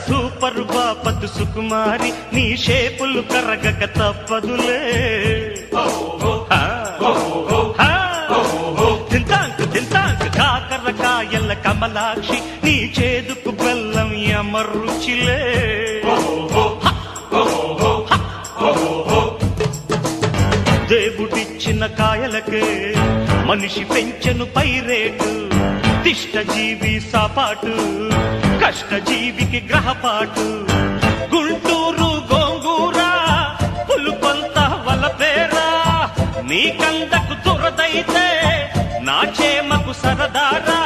super బాపతు సుకుమారి నీ షేపులు కరగక తప్పదులే తింటాంకు తింటాంకు కాకరకాయల కమలాక్షి నీ చేదుకు బెల్లం యమరుచిలే దేవుడిచ్చిన కాయలకే మనిషి పెంచెను పైరేటు తిష్టజీవి సాపాటు కష్టజీవికి గ్రహపాటు గుంటూరు గోంగూర పులుపంత వలపేరా నీ కందకు దురదైతే నా చేమకు సరదారా